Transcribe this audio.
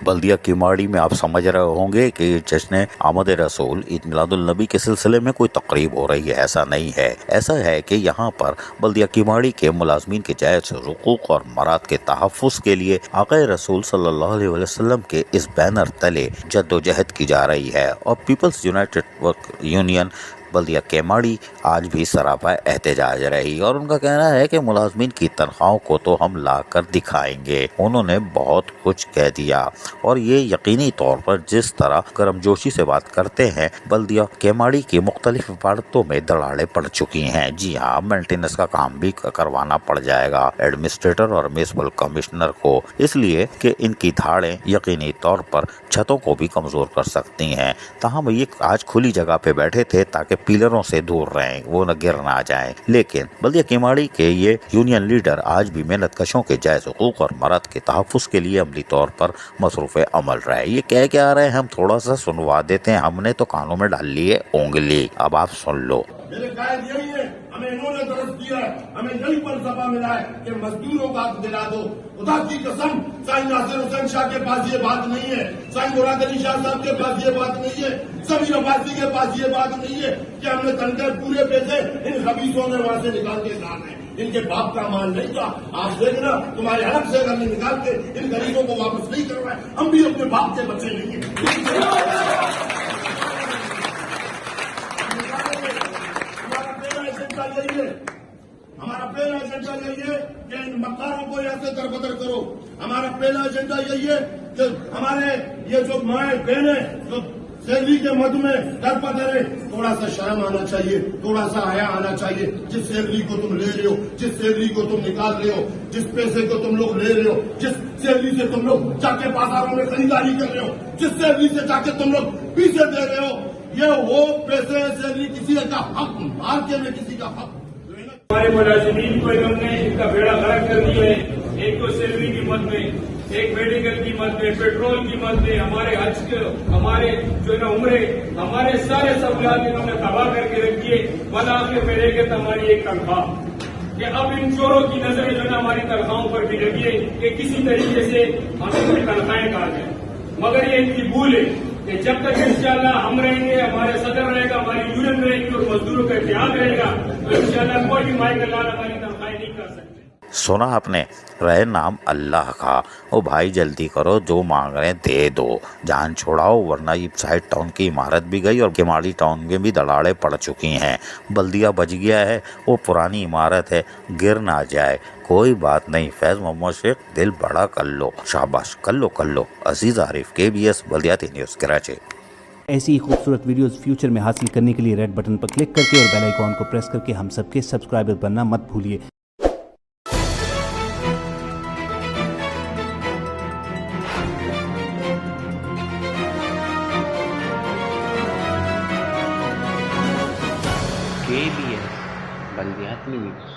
बल्दिया किमाड़ी में आप समझ रहे होंगे कि जश्न आमद रसूल ईद मिलादुल नबी के सिलसिले में कोई तकरीब हो रही है। ऐसा नहीं है। ऐसा है कि यहाँ पर बल्दिया किमाड़ी के मुलाजमीन के जायज़ हुकूक और मराद के तहफ़्फ़ुज़ के लिए आक़ाए रसूल सल्लल्लाहु अलैहि वसल्लम के इस बैनर तले जद्दोजहद की जा रही है और पीपल्स यूनाइटेड वर्क यूनियन बल्दिया केमाड़ी आज भी सरापा एहतजाज रही और उनका कहना है कि मुलाजमीन की तनख्वाहों को तो हम ला कर दिखाएंगे। उन्होंने बहुत कुछ कह दिया और ये यकीनी तौर पर जिस तरह गर्मजोशी से बात करते हैं, बल्दिया केमाड़ी की मुख्तलिफ इमारतों में दरारें पड़ चुकी हैं। जी हाँ, मेंटेनेंस का काम भी करवाना पड़ जाएगा एडमिनिस्ट्रेटर और म्युनिसिपल कमिश्नर को, इसलिए कि इनकी धाड़ें यकीनी तौर पर छतों को भी कमजोर कर सकती हैं। ताहम ये आज खुली जगह पे बैठे थे ताकि पिलरों से दूर रहें, वो न गिर ना जाएं। लेकिन बल्दिया किमाड़ी के ये यूनियन लीडर आज भी मेहनत कशों के जायज़ हुकूक और मराद के तहफ़्फ़ुज़ के लिए अमली तौर पर मसरूफ़ अमल रहे। ये कह के आ रहे हैं, हम थोड़ा सा सुनवा देते हैं, हमने तो कानों में डाल लिए उंगली। अब आप सुन लो। मेरे कायद यही है, हमें इन्होंने दर्ज दिया है, हमें यही फलसफा मिला है कि मजदूरों का हक दिला दो। खुदा की कसम, साईं नासिर हुसैन शाह के पास ये बात नहीं है, साईं मुराद अली शाह साहब के पास ये बात नहीं है, समीर अब्बासी के पास ये बात नहीं है कि हमने तनख्वाह पूरे पैसे इन खबीसों ने वहां से निकाल के लाने हैं। इनके बाप का माल नहीं था। आप देखना, तुम्हारे हलक से अगर निकाल के इन गरीबों को वापस नहीं करवाए, हम भी अपने बाप के बच्चे नहीं हैं। हमारा पहला एजेंडा यही है कि इन मक्कारों को यहाँ से दरबदर करो। हमारा पहला एजेंडा यही है कि हमारे ये जो माए बहने जो सैलरी के मद में दरबदर है, थोड़ा सा शर्म आना चाहिए, थोड़ा सा हया आना चाहिए। जिस सैलरी को तुम ले रहे हो, जिस सैलरी को तुम निकाल रहे हो, जिस पैसे को तुम लोग ले रहे हो, जिस सैलरी से तुम लोग जाके बाजारों में खरीदारी कर रहे हो, जिस सैलरी से जाके तुम लोग पीछे दे रहे हो, ये वो पैसे सैलरी किसी का हक, भारतीय में किसी का हक। हमारे मुलाजिमीन को हमने इनका बेड़ा गर्क कर दिया है। एक तो सैलरी की मद में, एक मेडिकल की मद में, पेट्रोल की मद में, हमारे हज के, हमारे जो है ना उम्रे, हमारे सारे सहूलियात इन्होंने तबाह करके रखी है। बल आखिर में लेके तो हमारी एक तनख्वाह कि अब इन चोरों की नजर जो है हमारी तनख्वाहों पर भी लगी है कि किसी तरीके से हमें अपनी तनख्वाहें कहा जाए। मगर ये इनकी भूल है कि जब तक इंशाल्लाह हम रहेंगे, हमारे सदर रहेगा, हमारी यूनियन रहेगी और मजदूरों का इत्तेहाद रहेगा, तो इंशाल्लाह कोई भी माइक लाल हमारी तनख्वाहें नहीं कर सकते। सुना आपने, रहे नाम अल्लाह का। ओ भाई जल्दी करो, जो मांग रहे हैं दे दो, जान छोड़ाओ, वरना ये साइड टाउन की इमारत भी गई और किमाड़ी टाउन में भी दरारें पड़ चुकी हैं। बल्दिया बच गया है, वो पुरानी इमारत है, गिर ना जाए। कोई बात नहीं, फैज़ मोहम्मद शेख, दिल बड़ा कर लो, शाबाश, कर लो। अजीज आरिफ, KBS बल्दियाती न्यूज़, कराची। ऐसी ही खूबसूरत वीडियोस फ्यूचर में हासिल करने के लिए रेड बटन पर क्लिक करके और बेल आइकॉन को प्रेस करके हम सबके सब्सक्राइबर बनना मत भूलिए। KBS बल्दियाती न्यूज़।